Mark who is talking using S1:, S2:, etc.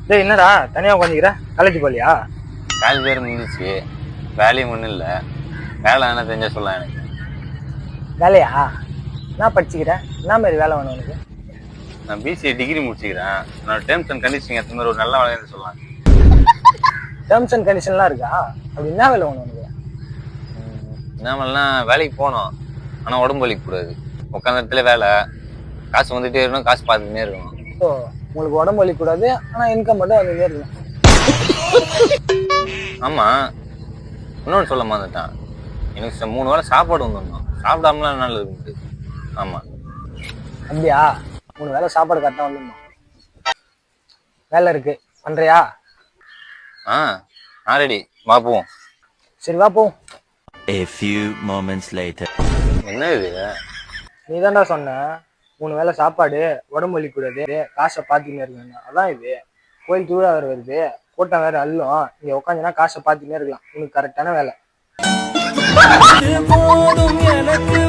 S1: டேய் என்னடா தனியா உட்காந்துக்கிற? காலேஜ் போலியா?
S2: காலேஜ் பேர் முடிஞ்சிச்சு, வேலையும் ஒன்றும் இல்லை. வேலை என்ன தெரிஞ்சா சொல்லலாம் எனக்கு.
S1: வேலையா? நான் படிச்சுக்கிறேன். என்ன மாதிரி வேலை வேணும் உனக்கு?
S2: நான் பிசிஏ டிகிரி முடிச்சுக்கிறேன். நான் டேர்ம்ஸ் அண்ட் கண்டிஷன் ஏற்ற மாதிரி ஒரு நல்ல வேலைன்னு சொல்லலாம்.
S1: டேர்ம்ஸ் அண்ட் கண்டிஷன்லாம் இருக்கா? அப்படி என்ன வேலை வேணும் உனக்கு?
S2: என்ன வேலைக்கு போகணும், ஆனால் உடம்பு வலிக்கக்கூடாது. உட்காந்த இடத்துல வேலை, காசு வந்துகிட்டே இருக்கணும், காசு பார்த்துக்கிட்டே இருக்கணும்.
S1: ஓ, உங்களுக்கு உடம்பு வலிக்கூடாது, ஆனால் இன்கம் மட்டும் வந்துட்டே இருக்கணும்.
S2: ஆமாம், இன்னொன்று சொல்ல மறந்துட்டான். எனக்கு 3 வேளை சாப்பாடு வந்துடணும். சாப்பிடாமலாம் என்னால் இருக்க முடியாது. ஆமாம்.
S1: அப்படியா? 3 வேளை சாப்பாடு கரெக்டாக வந்துடணும். வேலை இருக்கு, பண்றியா?
S2: நான் ரெடி, வா போவோம்.
S1: சரி வா போ.
S3: A few moments later.
S2: என்ன இது?
S1: நீ தான்டா சொன்ன 3 வேளை சாப்பாடு, உடம்பு வலிக்கூடாது, காசை பார்த்துக்கினே இருக்கணும். அதான் இது. கோயில் திருவிழா வேறு வருது, கூட்டம் வேறு அள்ளும். இங்கே உட்காந்துனா காசை பார்த்துக்கினே இருக்கலாம். உனக்கு கரெக்டான வேலை.
S4: போதும் எனக்கு